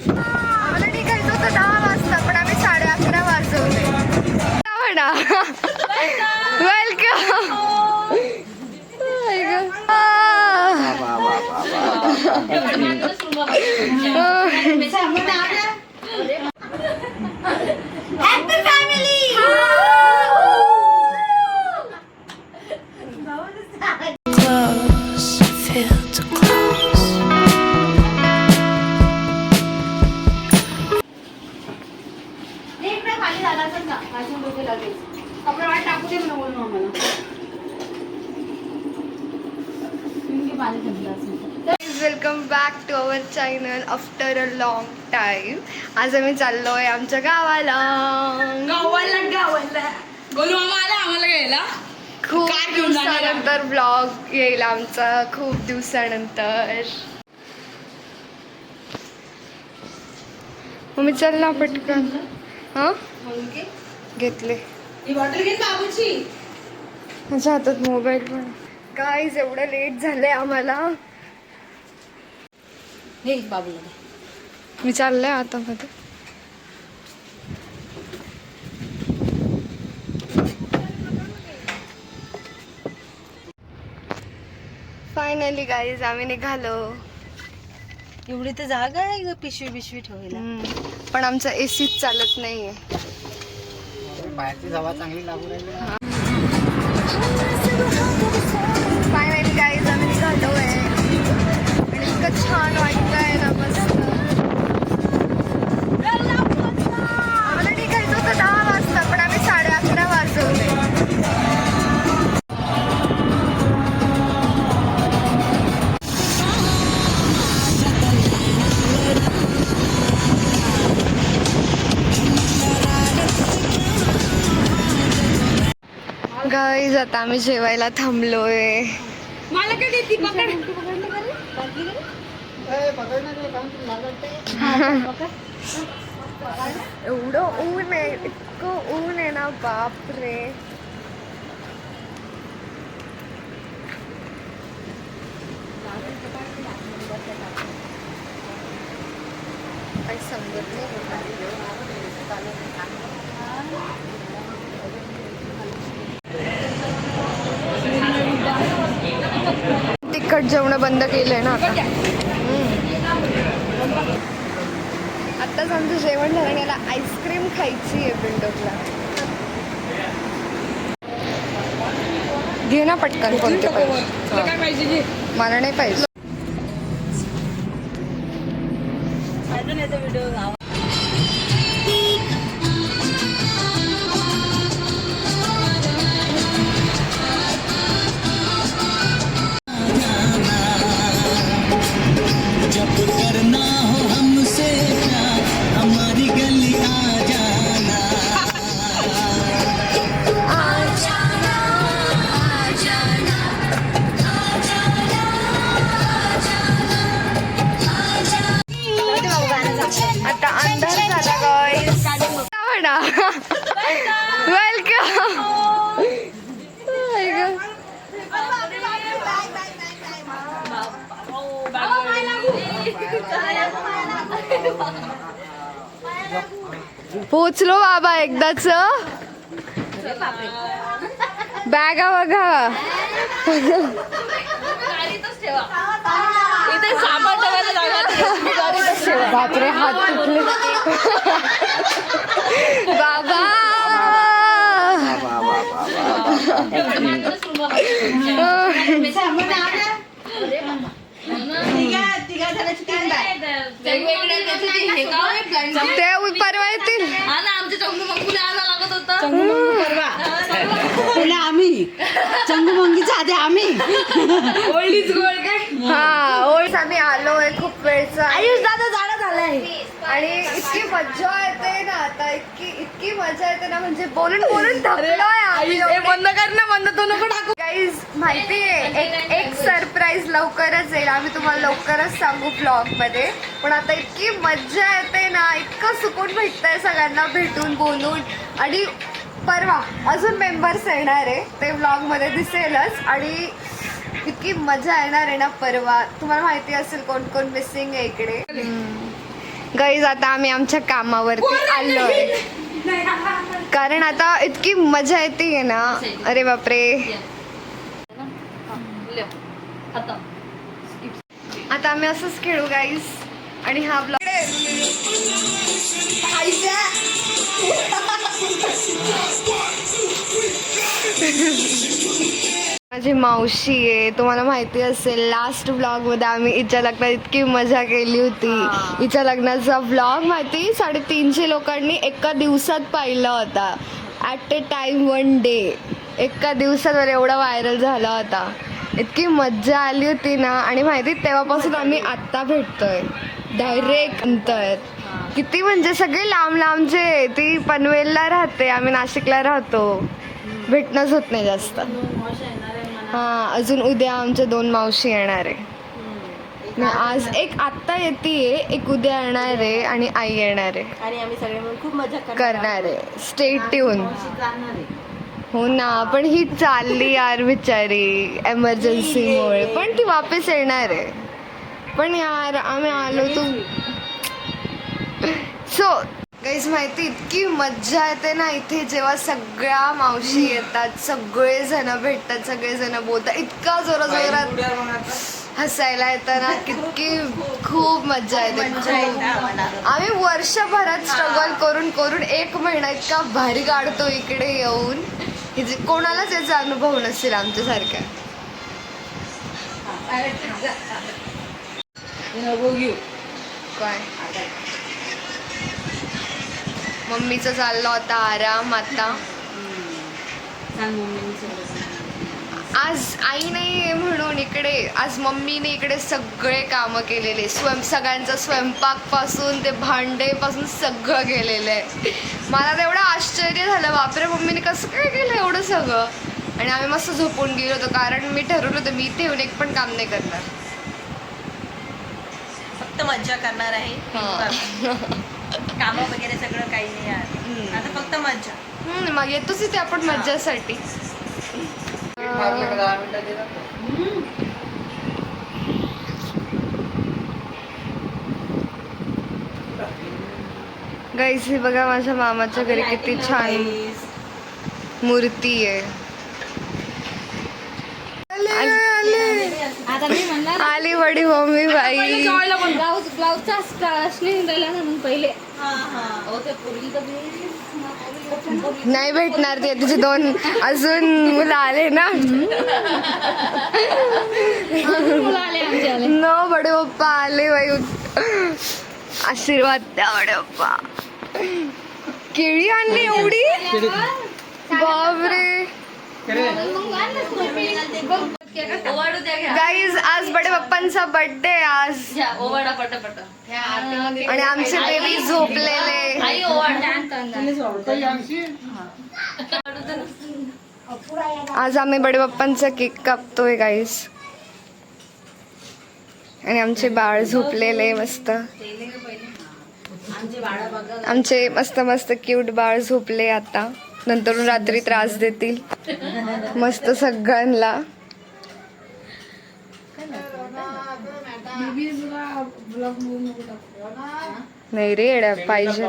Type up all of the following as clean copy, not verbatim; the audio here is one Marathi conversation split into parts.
आम्हाला निघायचं होतं 10 वाजता पण आम्ही 11:30 वाजवले. Welcome. Welcome back to our channel after a long time. आज आम्ही चाललोय आमच्या गावाला. गोलू मामा आला आम्हाला घ्यायला. खूप दिवसानंतर ब्लॉग येईल आमचा, खूप दिवसानंतर. मम्मी चल ना पटकन. हा घेतले. ही बॉटल घे बाबूची. माझ्या हातात मोबाईल पण. गाईज एवढं लेट झालंय आम्हाला. हे बाबूला मी चाललंय आता मध्ये. फायनली गाईज आम्ही निघालो. एवढी तर जागा आहे ग पिशवी बिशवी ठेवायला. पण आमचं एसीच चालत नाहीये. बाहेरची हवा चांगली लागू राहिली. फायनली गाईज आम्ही निघालोय आणि इतकं छान वाटतंय ना. मस्त. आम्हाला निघायचं होतं 10 वाजता पण आम्ही 11:30 वाजवले. गाईज आता आम्ही जेवायला थांबलोय. मला काय देती पकड. एवढं ऊन आहे, इतकं ऊन आहे ना, बापरे. काही समजत नाही. तिखट जेवण बंद केलंय ना आता. आत्ताच आमचं जेवण झालं आणि याला आईस्क्रीम खायची आहे बिल्डरला. घे ना पटकन कोणते तुला काय पाहिजे घे. मला नाही पाहिजे. अजून येतो व्हिडिओ. आता अंधार झाला गाईस. वेलकम. पोचलो बाबा एकदाच. बॅगा बघा. इथे सामान ठेवायला जागा नाही. बापरे हात तुटले. बाबा ते परवा येतील. आम्ही चंगू मंगीच्या आधी आम्ही ओल्डीच गोल्ड काय. हा ओळख आम्ही आलोय खूप वेळचा. आयुष दादा जाणं झालंय आणि इतकी मजा येते ना आता. इतकी मजा येते ना म्हणजे बोलून बोलून थकलोय आम्ही. बंद कर ना. बंद तो नको टाकू. गाईज माहितीये एक सरप्राईज लवकरच येईल. आम्ही तुम्हाला लवकरच सांगू ब्लॉग मध्ये. पण आता इतकी मजा येते ना, इतकं सुकून भेटतंय सगळ्यांना भेटून बोलून. आणि परवा अजून मेंबर्स येणार आहे, ते ब्लॉग मध्ये दिसेलच. आणि इतकी मजा येणार आहे ना परवा. तुम्हाला माहिती असेल कोण कोण मिसिंग आहे इकडे. गाईज आता आम्ही आमच्या कामावरती आलोय कारण आता इतकी मजा येते ना. अरे बापरे. आता आम्ही असंच खेळू गाईज. आणि हा ब्लॉग माझी मावशी आहे. तुम्हाला माहिती असेल लास्ट ब्लॉग मध्ये आम्ही हिच्या लग्नात इतकी मजा केली होती. हिच्या लग्नाचा ब्लॉग माहिती 350 लोकांनी एका दिवसात पाहिला होता. At a time 1 day. एका दिवसात एवढा व्हायरल झाला होता. इतकी मज्जा आली होती ना. आणि माहिती तेव्हापासून आम्ही आत्ता भेटतोय डायरेक्ट अंतर. किती म्हणजे सगळे लांब लांबचे. ती पनवेलला राहते, आम्ही नाशिकला राहतो. भेटणंच होत नाही जास्त. हां अजून उद्या आमच्या 2 मावशी येणार आहे. आज एक आत्ता येतीये, एक उद्या येणार आहे आणि आई येणार आहे. आणि आम्ही सगळे मिळून खूप मजा करणार आहे. Stay tune. हो ना. पण ही चालली यार बिचारी एमर्जन्सीमुळे. पण ती वापस येणार आहे. पण यार आम्ही आलो तू. सो गाईज माहिती इतकी मज्जा येते ना इथे जेव्हा सगळ्या मावशी येतात. सगळेजण भेटतात, सगळेजण बोलतात. इतका जोरात हसायला येतं ना. कितकी खूप मज्जा येते. आम्ही वर्षभरात स्ट्रगल करून करून 1 महिना इतका भारी काढतो इकडे येऊन. कोणालाच याचा अनुभव नसेल आमच्यासारख्या. काय मम्मीचं चाललं होता आराम. आता आज आई नाही आहे म्हणून इकडे आज मम्मीने इकडे सगळे कामं केलेले. सगळ्यांचा स्वयंपाकपासून ते भांडेपासून सगळं केलेलं आहे. मला तर एवढं आश्चर्य झालं. बापरे मम्मीने कसं काय केलं एवढं सगळं. आणि आम्ही मस्त झोपून गेलो होतो कारण मी ठरवलं होतं मी इथे येऊन एक पण काम नाही करणार. फक्त मज्जा करणार आहे. कामं वगैरे सगळं काही नाही आहे. आता फक्त मज्जा. मग येतोच इथे आपण मज्जासाठी. गाईस हे बघा माझ्या मामाच्या घरी किती छान मूर्ती आहे. आली बडी मम्मी बाई. नाही भेटणार ते. तुझे 2 अजून मुलं आले ना. न बडे पप्पा आले बाई. आशीर्वाद द्या बडे पप्पा. केळी आणली एवढी. बापरे. गाईज आज बडे पप्पांचा बर्थडे आज. आणि आमचे बेबी झोपलेले. आज आम्ही बडे पप्पांचा केक कापतोय गाईज. आणि आमचे बाळ झोपलेले मस्त. आमचे मस्त मस्त क्यूट बाळ झोपले आता. नंतर रात्री त्रास देतील मस्त सगळ्यांना. नाही रे येड्या पाहिजे.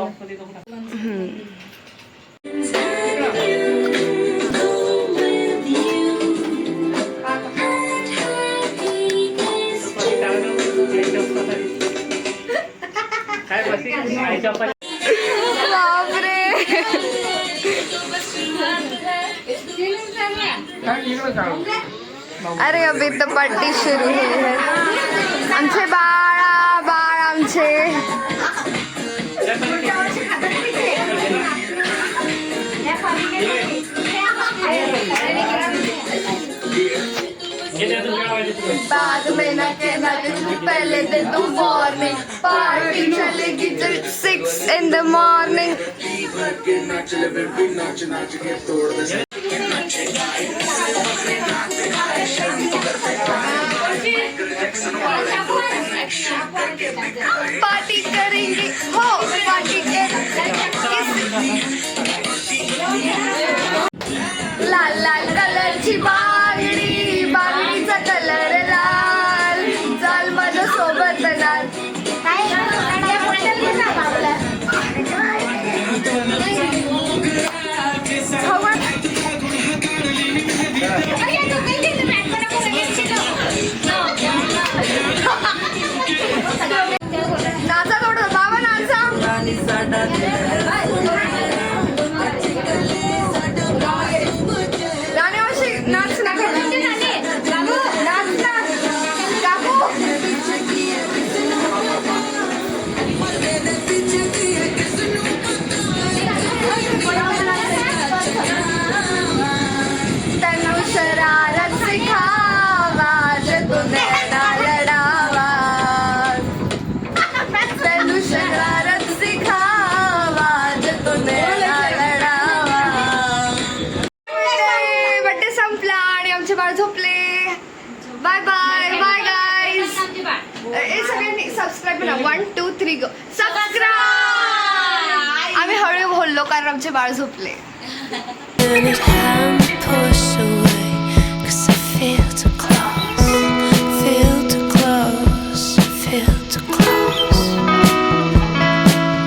बापरे. अरे अभी तो पार्टी शुरू हुई है. आमचे बाळ आमचे. बाद में ना कहना पहले दे तू वार्निंग. पार्टी चलेगी 6 in the morning. पार्टी करेंगे हो पार्टी लाल लाल कलरची बांगडी. बांगडीचा कलर लाल. चाल माझ्या सोबत लाल. राणे मावशी नाच ना नाच ना काकू तनु शरारत सिखावा जब नैना लड़ावा तनु शरारत सिखावा जब नैना लड़ावा बड्डे संपला आणि आमचे बाळ झोपले बाय बाय बाय गाईज हे सगळ्यांनी सबस्क्राईब करा 1 2 3 गो सबस्क्राईब आम्ही हळू बोललो कारण आमचे बाळ झोपले